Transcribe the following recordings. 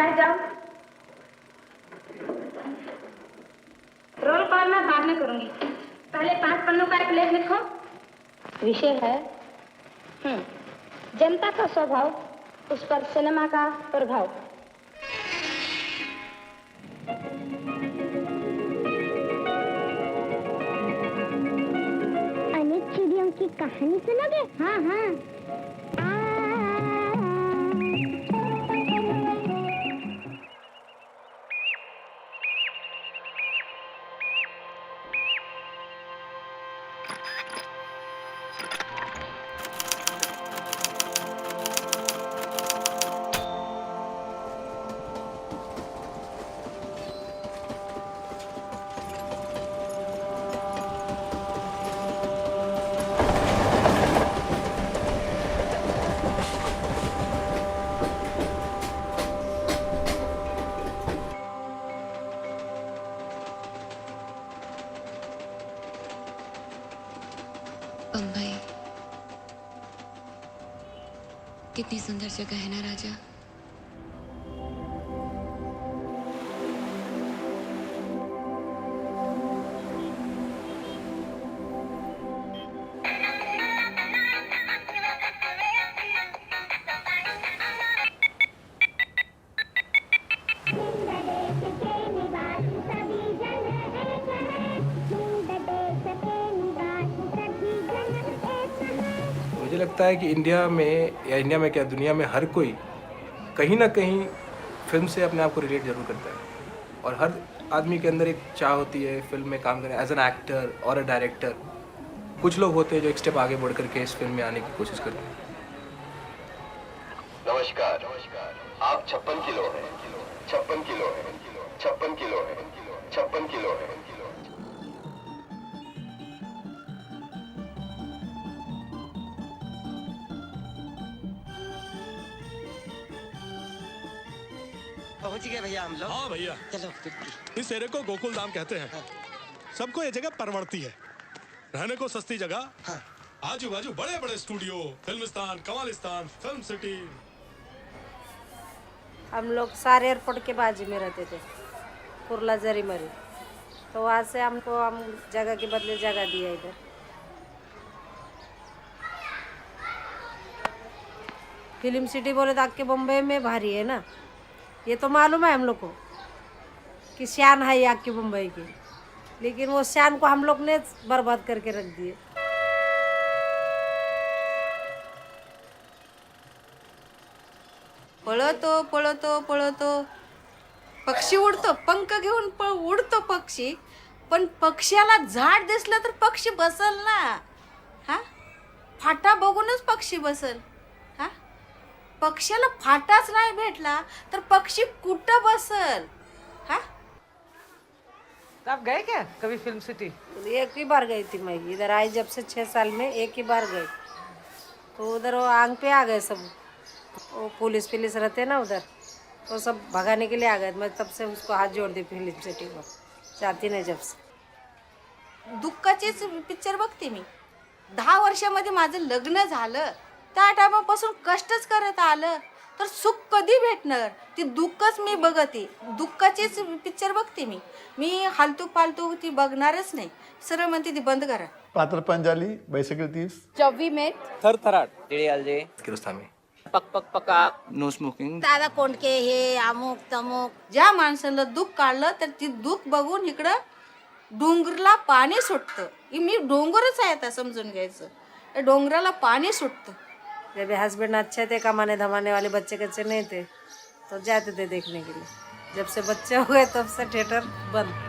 बैठ जाओ। Roll call मैं बाद में करूंगी, पहले 5 पन्नों का एक लेख लिखो। विषय है जनता का स्वभाव, उस पर सिनेमा का प्रभाव। अनेक चिड़ियों की कहानी सुनोगे? हाँ हाँ। बम्बई कितनी सुंदर जगह है ना राजा। मुझे लगता है कि इंडिया में क्या दुनिया में हर कोई कहीं ना कहीं फिल्म से अपने आप को रिलेट जरूर करता है, और हर आदमी के अंदर एक चाह होती है फिल्म में काम करने एज एन एक्टर और अ डायरेक्टर। कुछ लोग होते हैं जो एक स्टेप आगे बढ़ करके इस फिल्म में आने की कोशिश करते हैं। नमस्कार, आप 56 किलो हैं, 56 किलो हैं, 56 किलो हैं, 56 किलो हैं। पहुंच गए भैया हम लोग। हाँ भैया, चलो इस एरिया को गोकुल धाम कहते हैं। सबको ये जगह परवड़ती है, रहने को सस्ती जगह। हाँ। आजू बाजू बड़े बड़े studio, Filmistaan, Kamalistan, film city. हम लोग सारे एयरपोर्ट के बाजू में रहते थे, कुर्ला जरीमरी, तो वहाँ से हम जगह के बदले जगह दिया इधर। फिल्म सिटी बोले तो आके बम्बई में भारी है ना, ये तो मालूम है हम लोग को कि शान है यहाँ की मुंबई की, लेकिन वो शान को हम लोग ने बर्बाद करके रख दिए। पळतो पळतो पळतो पक्षी उडतो, पंख घेऊन उडतो पक्षी, पण पक्ष्याला झाड दिसलं तर पक्षी बसल ना। हा, फाटा बघूनच पक्षी बसल। हा, पक्ष्याला फाटाच नाही भेटला तर पक्षी कुठं बसल? हा, आप गए क्या कभी फिल्म सिटी? एक ही बार गई थी मैं, इधर आई जब से 6 साल में एक ही बार गई, तो उधर वो आंग पे आ गए सब, वो पुलिस रहते ना उधर, तो सब भगाने के लिए आ गए। मैं तब से उसको हाथ जोड़ दी फिल्म सिटी को, जाती नाही जब से। दुःखाचेच पिक्चर बघते मी। 10 वर्षामध्ये माझं लग्न झालं, त्या टायमापासून कष्टच करत आलं तर सुख कधी भेटणार? ती दुःखच मी बघते, दुःखाचेच पिक्चर बघते मी हालतू पालतू ती बघणारच नाही, सरळ म्हणते ती बंद करा। पात्र पंजाली, बाइसिकल थीव्स, चौवी में थरथराट, टिळे आलजे, किरोस्तामी, पक पक पकाक, नो स्मोकिंग, दादा कोंडके, हे अमुक तमुक। ज्या माणसाला दुःख काढलं तर ती दुःख बघून इकडं डोंगरला पाणी सुटतं। मी डोंगरच आहे आता समजून घ्यायचं, डोंगराला पाणी सुटतं। जब हस्बैंड अच्छे थे, कमाने धमाने वाले बच्चे कच्चे नहीं थे, तो जाते थे देखने के लिए। जब से बच्चे हो गए तब से थिएटर बंद।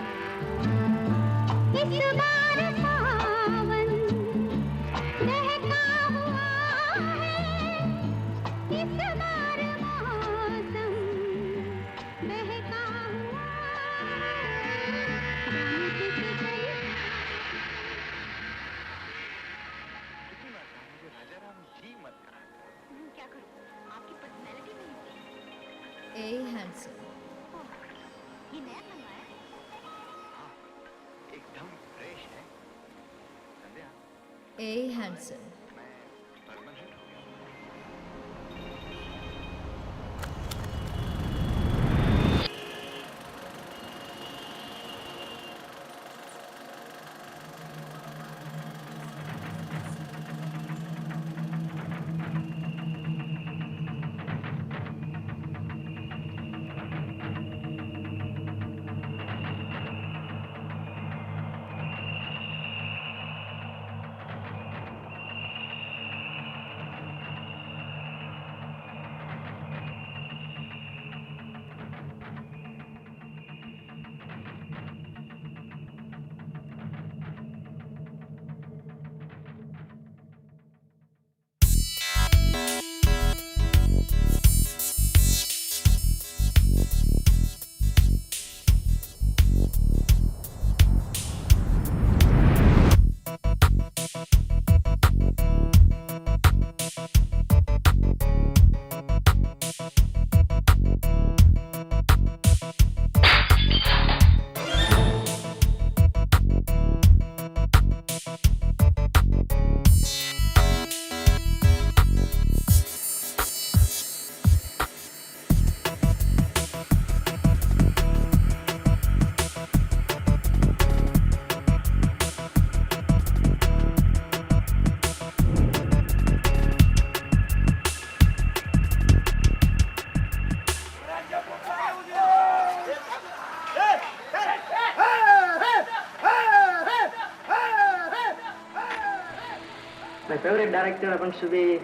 favorite director happens to be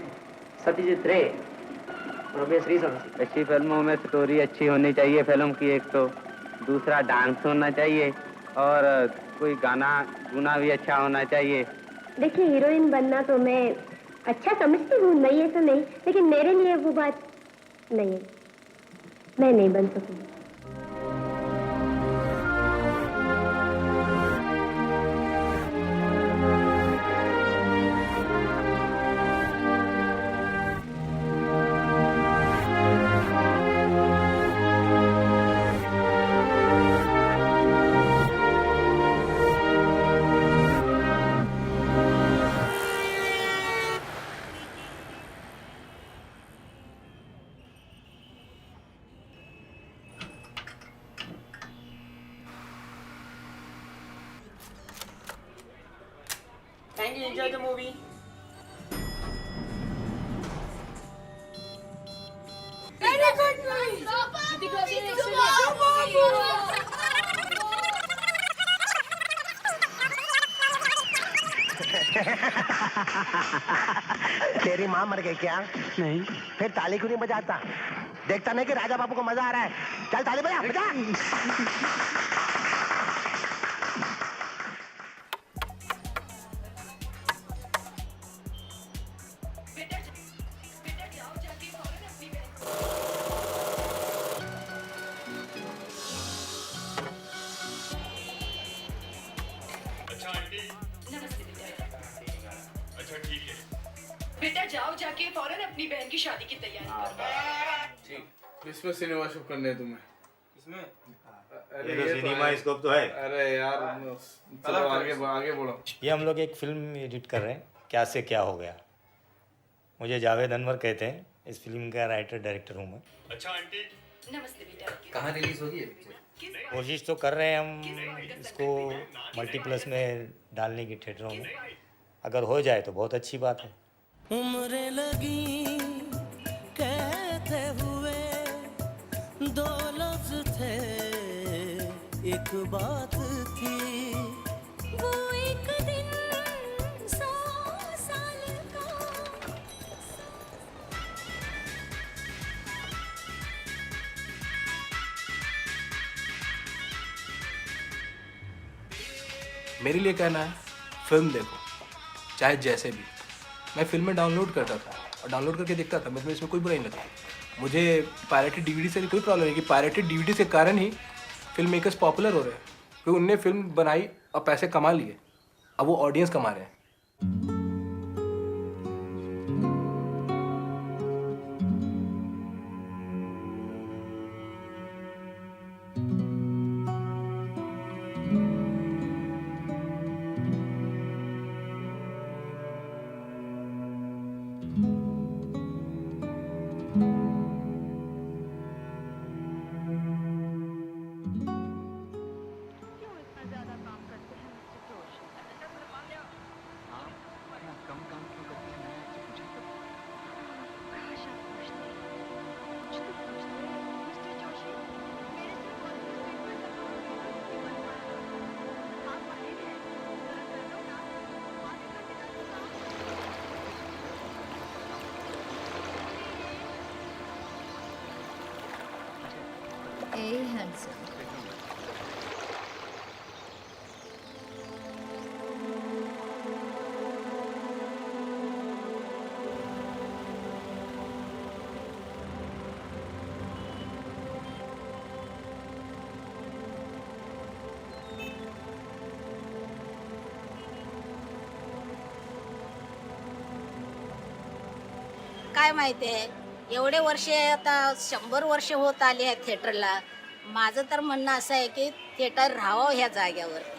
Satyajit Ray for obvious reasons. अच्छी फिल्मों में स्टोरी अच्छी होनी चाहिए फिल्म की एक तो, दूसरा डांस होना चाहिए और कोई गाना गुना भी अच्छा होना चाहिए। देखिए हीरोइन बनना तो मैं अच्छा समझती हूँ, नहीं है तो नहीं, लेकिन मेरे लिए वो बात नहीं है, मैं नहीं बन सकूंगी। Thank you. Enjoy the movie. Very good movie. तेरी माँ मर गई क्या? नहीं। फिर ताली क्यों नहीं बजाता? देखता नहीं कि राजा बाबू को मजा आ रहा है? चल ताली बजा, बजा। बेटा जाओ जाके फौरन अपनी बहन की शादी की तैयारी करो। ठीक, किसमें सिनेमा शूट करने है तुम्हें? किसमें? ये तो सिनेमा स्कोप तो है। अरे यार चलो आगे बढ़ो। ये हम लोग एक फिल्म एडिट कर रहे हैं, क्या से क्या हो गया। मुझे जावेद अनवर कहते हैं, इस फिल्म का राइटर डायरेक्टर हूँ मैं। अच्छा आंटी। नमस्ते बेटा। कहाँ रिलीज होगी ये? कोशिश तो कर रहे हैं हम इसको मल्टीप्लेक्स में डालने की थिएटरों में, अगर हो जाए तो बहुत अच्छी बात है। उम्र लगी कहते हुए दो लफ्ज थे, एक बात थी वो एक दिन 100 साल का। मेरे लिए कहना है, फिल्म देखो चाहे जैसे भी। मैं फिल्में डाउनलोड करता था और डाउनलोड करके देखता था, मतलब इसमें कोई बुराई नहीं लगती। मुझे पायरेटेड डीवीडी से कोई प्रॉब्लम नहीं कि पायरेटेड डीवीडी के कारण ही फिल्म मेकर्स पॉपुलर हो रहे हैं, क्योंकि उनने फिल्म बनाई और पैसे कमा लिए, अब वो ऑडियंस कमा रहे हैं। Hey, handsome. काय माहिती आहे, एवढे वर्ष आता 100 वर्ष होत आली आहेत थिएटरला. माझं तर म्हणणं असं आहे की थिएटर राहावं ह्या जाग्यावर.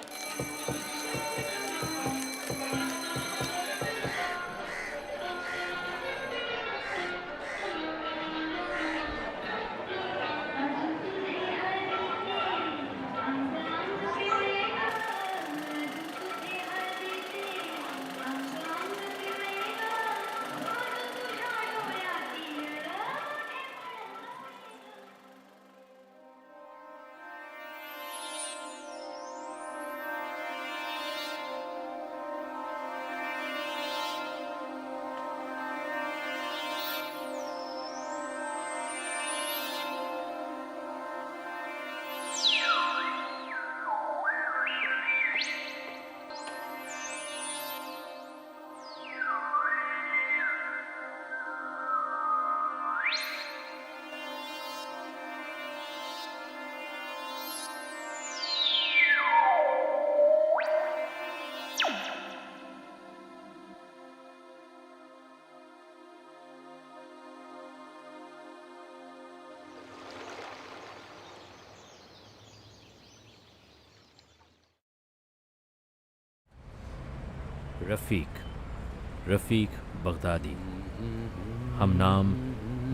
रफ़ीक बगदादी, हम नाम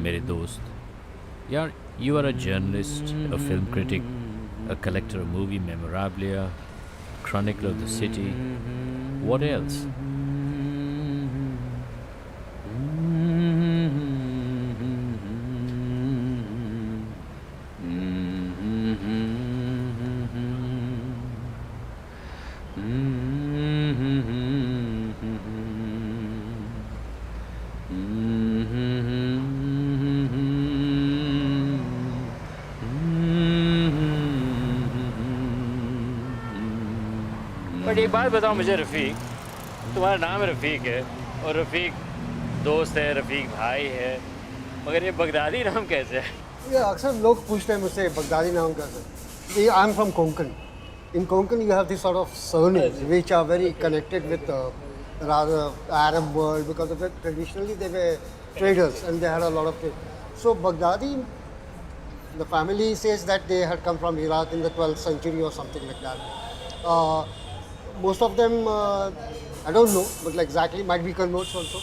मेरे दोस्त. यार, you are a journalist, a film critic, a collector of movie memorabilia, chronicler of the city. What else? But एक बात बताओ मुझे रफ़ीक, तुम्हारा नाम रफ़ीक है और रफ़ीक दोस्त है, रफ़ीक भाई है, मगर ये बगदादी नाम कैसे है? ये अक्सर लोग पूछते हैं मुझसे बगदादी नाम कैसे. I am from Konkan. In Konkan, you have this sort of surnames which are very connected with rather Arab world because of it. Traditionally, they were traders and they had a lot of trade. So Baghdadi, the family says that they had come from Iraq in the 12th century or something like that. Most of them, I don't know, but like exactly might be converts also.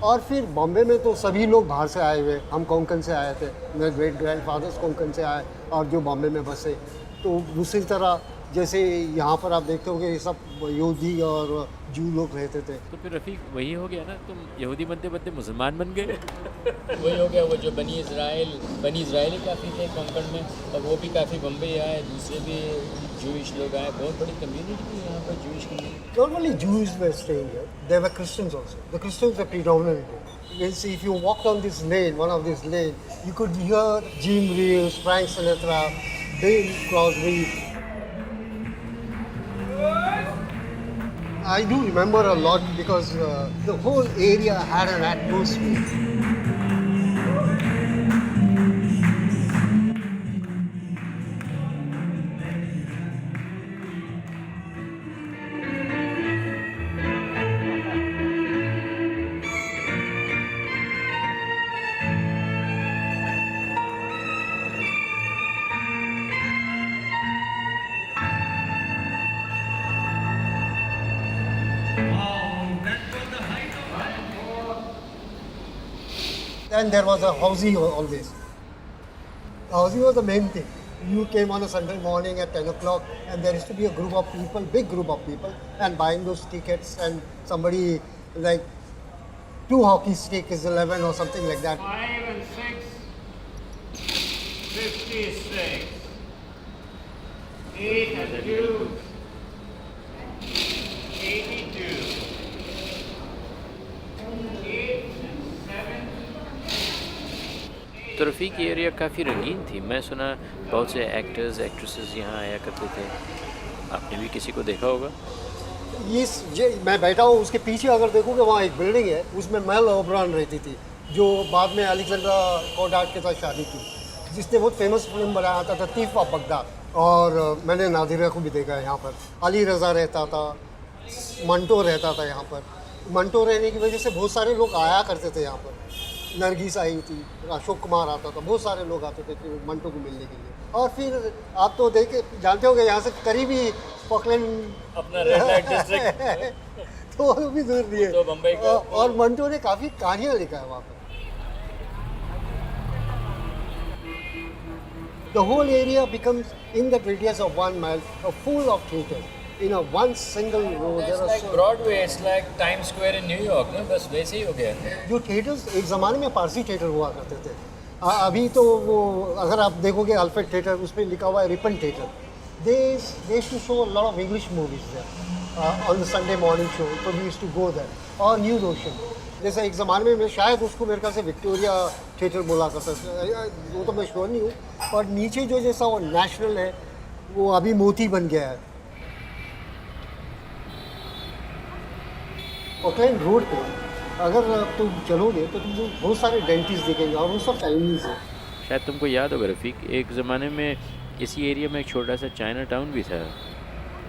और फिर बॉम्बे में तो सभी लोग बाहर से आए हुए. हम कोंकण से आए थे, मेरे ग्रेट ग्रैंडफादर्स कोंकण से आए और जो बॉम्बे में बसे. तो दूसरी तरह जैसे यहाँ पर आप देखते होंगे ये सब यहूदी और जू लोग रहते थे. तो फिर रफ़ीक वही हो गया ना, तुम यहूदी बनते बनते मुसलमान बन गए. वही हो गया, वो जो बनी इज़राइली काफ़ी थे कोंकण में, और वो भी काफ़ी बम्बई आए, दूसरे भी जूइश लोग आए. बहुत बड़ी कम्युनिटी थी यहाँ पर, Jewish community. Not only Jews were staying here, there were Christians also. The Christians were predominant. If you walked on this lane, one of these lanes, you could hear Jim Reeves, Frank Sinatra, Bill Crosby. I do remember a lot because the whole area had an atmosphere. And there was a housing always. Housing was the main thing. You came on a Sunday morning at 10 o'clock and there used to be a group of people, big group of people, and buying those tickets, and somebody like 2 hockey stick is 11 or something like that. 5 and 6, 56. 8 and 2, 82. 8 and 7. तो रफ़ीक ये area काफ़ी रंगीन थी. मैं सुना बहुत से actors actresses यहाँ आया करते थे. आपने भी किसी को देखा होगा? मैं बैठा हूँ, उसके पीछे अगर देखोगे वहाँ एक बिल्डिंग है, उसमें मेल ओब्रॉन रहती थी, जो बाद में अलेक्जेंड्रा कोडार्ड के साथ शादी की, जिसने बहुत फेमस फिल्म बनाया था थीफ ऑफ बगदाद. और मैंने नादिरा को भी देखा है यहाँ पर. अली रज़ा रहता था, मंटो रहता था यहाँ पर. मंटो रहने की वजह से बहुत सारे लोग आया करते थे यहाँ पर. नरगिस आई थी, अशोक कुमार आता था, बहुत सारे लोग आते थे मंटो को मिलने के लिए. और फिर आप तो जानते होंगे यहाँ से करीबी ऑकलैंड अपना रेड लाइट डिस्ट्रिक्ट तो वो भी दूर नहीं है. तो बम्बई का और मंटो ने काफ़ी कहानियाँ लिखा है वहाँ पर. The whole area becomes, in the radius of 1 mile, full of theatres. In a one single row, there are like Broadway. It's like Times Square in New York, ना? बस वैसे ही हो गया. जो थिएटर्स एक ज़माने में पारसी थिएटर हुआ करते थे, अभी तो वो अगर आप देखोगे अल्फ्रेड थिएटर, उस पर लिखा हुआ है Ripon theatre. They used to show a lot of English movies there on the Sunday morning show. So we used to go there. और न्यू रोशन जैसे एक ज़माने में शायद उसको मेरे ख्याल से विक्टोरिया थिएटर बोला करता था, वो तो मैं श्योर नहीं हूँ. और नीचे जो जैसा वो नेशनल है, वो अभी मोती बन गया है. ऑकलैंड रोड पे अगर तुम चलोगे तो तुमको बहुत सारे डेंटिस्ट दिखेंगे और वो सब चाइनीज़ है. शायद तुमको याद होगा रफ़ीक, एक ज़माने में इसी एरिया में एक छोटा सा चाइना टाउन भी था.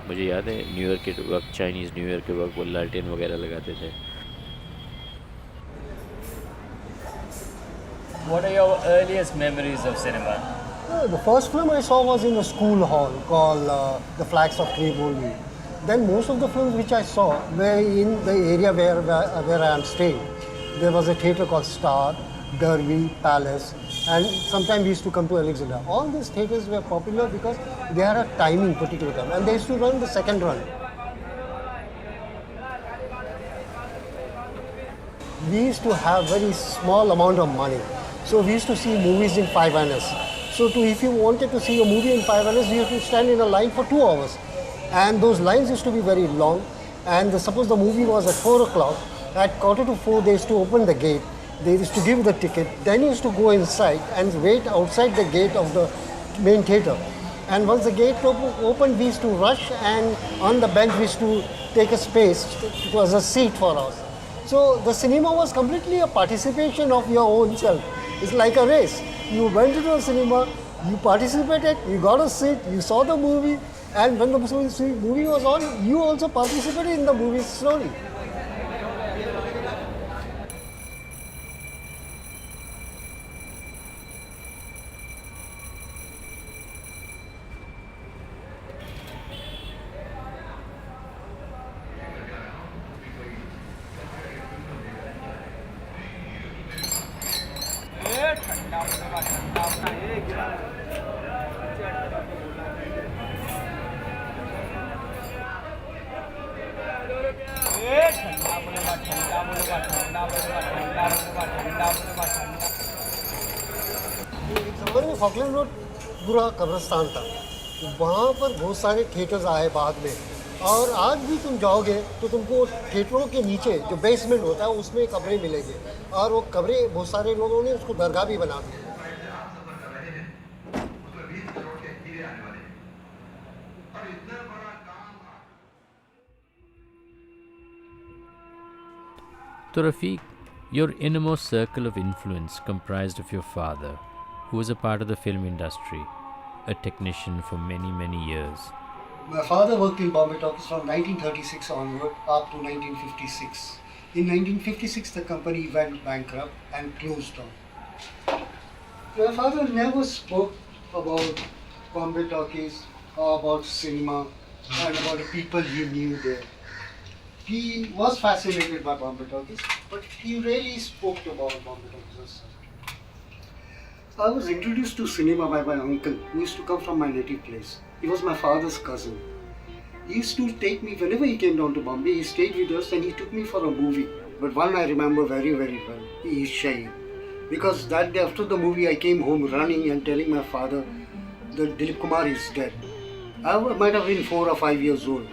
मुझे याद है न्यू ईयर के वक्त, चाइनीज़ न्यू ईयर के वक्त वो लालटेन वगैरह लगाते थे. What are your earliest memories of cinema? The first film I saw was in a school hall called The Flags of Triboli. Then most of the films which I saw were in the area where I am staying. There was a theatre called Star, Derby, Palace, and sometimes we used to come to Alexandra. All these theatres were popular because they had a timing particular time, and they used to run the second run. We used to have very small amount of money, so we used to see movies in 5 annas. So if you wanted to see a movie in 5 annas, you used to stand in a line for 2 hours, and those lines used to be very long. And suppose the movie was at 4 o'clock, at 3:45 they used to open the gate. They used to give the ticket. Then you used to go inside and wait outside the gate of the main theatre. And once the gate opened, we used to rush, and on the bench we used to take a space. It was a seat for us. So the cinema was completely a participation of your own self. It's like a race. You went to the cinema, you participated, you got a seat, you saw the movie, and when the movie was on, you also participated in the movie story. Falkland road पूरा कब्रिस्तान था, वहाँ पर बहुत सारे theatres आए बाद में, और आज भी तुम जाओगे तो तुमको थिएटरों के नीचे जो बेसमेंट होता है उसमें कमरे मिलेंगे, और वो कमरे बहुत सारे लोगों ने उसको दरगाह भी बना दी। So Rafeeq, your innermost circle of influence comprised of your father, who was a part of the film industry, a technician for many, many years. My father worked in Bombay Talkies from 1936 onward up to 1956. In 1956, the company went bankrupt and closed down. My father never spoke about Bombay Talkies or about cinema and about the people he knew there. He was fascinated by Bombay Talkies, but he rarely spoke about Bombay Talkies. I was introduced to cinema by my uncle, who used to come from my native place. He was my father's cousin. He used to take me, whenever he came down to Bombay, he stayed with us and he took me for a movie. But one I remember very, very well, he is Shahid. Because that day after the movie, I came home running and telling my father that Dilip Kumar is dead. I might have been 4 or 5 years old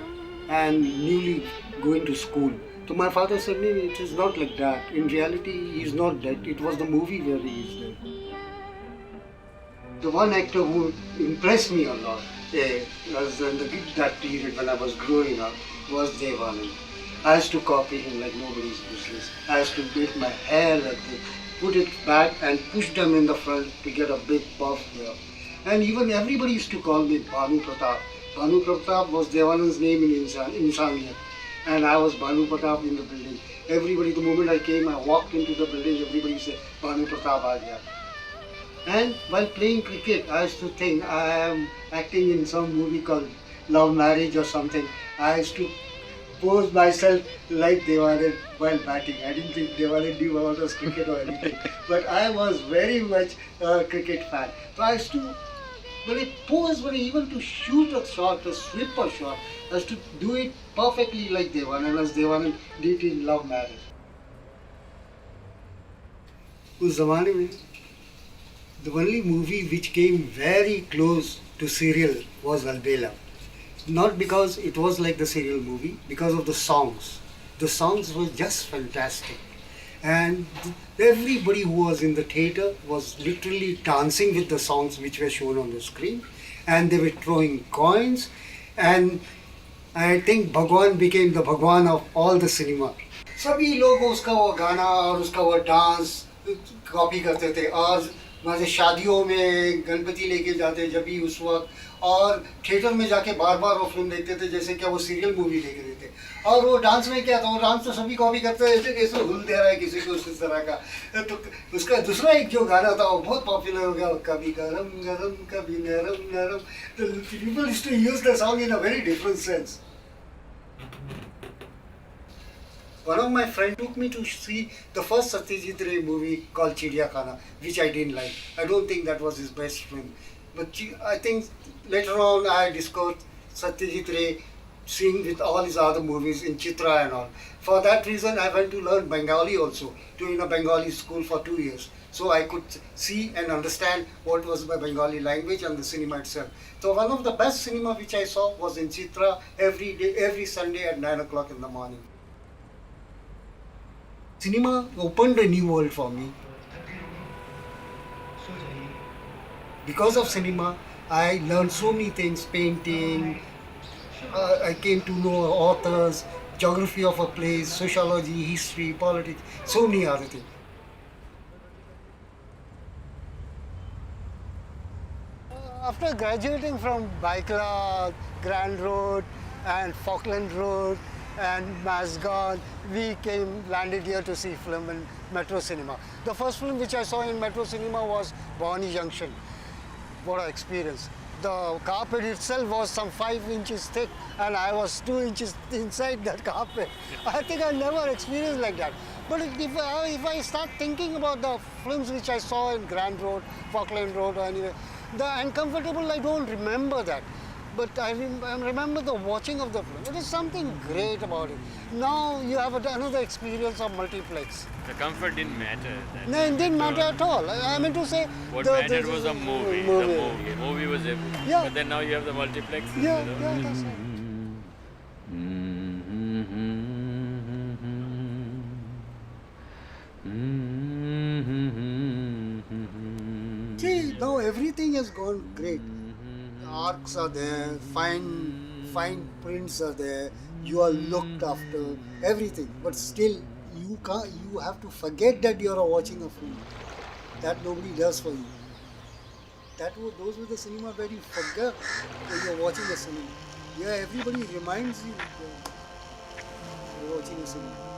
and newly going to school. So my father said, no, it is not like that. In reality, he is not dead. It was the movie where he is dead. The one actor who impressed me a lot was in that period when I was growing up was Devanand. I used to copy him like nobody's business. I used to make my hair like this, put it back and push them in the front to get a big puff there. And even everybody used to call me Bhanu Pratap. Bhanu Pratap was Devanand's name in Insaniat. And I was Bhanu Pratap in the building. Everybody, the moment I came, I walked into the building, everybody said, Bhanu Pratap aa gaya. And while playing cricket, I used to think I am acting in some movie called Love Marriage or something. I used to pose myself like Devanand while batting. I didn't think Devanand knew about us cricket or anything. But I was very much a cricket fan. So I used to, when I pose, even to shoot a shot, to slip a shot, I used to do it perfectly like Devanand, as Devanand did in Love Marriage. उस ज़माने में the only movie which came very close to serial was Albela. Not because it was like the serial movie, because of the songs. The songs were just fantastic. And everybody who was in the theatre was literally dancing with the songs which were shown on the screen. And they were throwing coins. And I think Bhagwan became the Bhagwan of all the cinema. सभी लोग उसका वो गाना और उसका वो dance copy करते थे, और वैसे शादियों में गणपति लेके जाते जब भी उस वक्त, और थिएटर में जाके बार बार वो फिल्म देखते थे जैसे क्या वो सीरियल मूवी देख रहे थे। और वो डांस में क्या था, वो डांस तो सभी कॉपी करते थे, जैसे कैसे हुल दे रहा है किसी को उस तरह का। तो उसका दूसरा एक जो गाना था वो बहुत पॉपुलर हो गया, कभी गरम गरम कभी नरम नरम। तो people used to use the song in a very different sense. One of my friends took me to see the first Satyajit Ray movie called Chidiyakhana, which I didn't like. I don't think that was his best film. But I think later on I discovered Satyajit Ray seeing with all his other movies in Chitra and all. For that reason, I went to learn Bengali also, in a Bengali school for 2 years. So I could see and understand what was the Bengali language and the cinema itself. So one of the best cinema which I saw was in Chitra every day, every Sunday at 9 o'clock in the morning. Cinema opened a new world for me. Because of cinema, I learned so many things, painting, I came to know authors, geography of a place, sociology, history, politics, so many other things. After graduating from Baikla, Grand Road and Falkland Road and Masgon, we landed here to see film in Metro Cinema. The first film which I saw in Metro Cinema was Bhavani Junction. What an experience. The carpet itself was some 5 inches thick and I was 2 inches inside that carpet. I think I never experienced like that. But if I start thinking about the films which I saw in Grand Road, Falkland Road or anywhere, the Uncomfortable, I don't remember that. But I remember the watching of the film. It is something great about it. Now you have another experience of multiplex. The comfort didn't matter. No, it didn't matter at all. I mean to say... What mattered was a movie. The movie was everything. Yeah. But then now you have the multiplex. Yeah, that's right. See, now everything has gone great. Arcs are there, fine prints are there, you are looked after, everything. But still, you have to forget that you are watching a film. That nobody does for you. Those were the cinema where you forget that you are watching a cinema. Yeah, everybody reminds you that you are watching a cinema.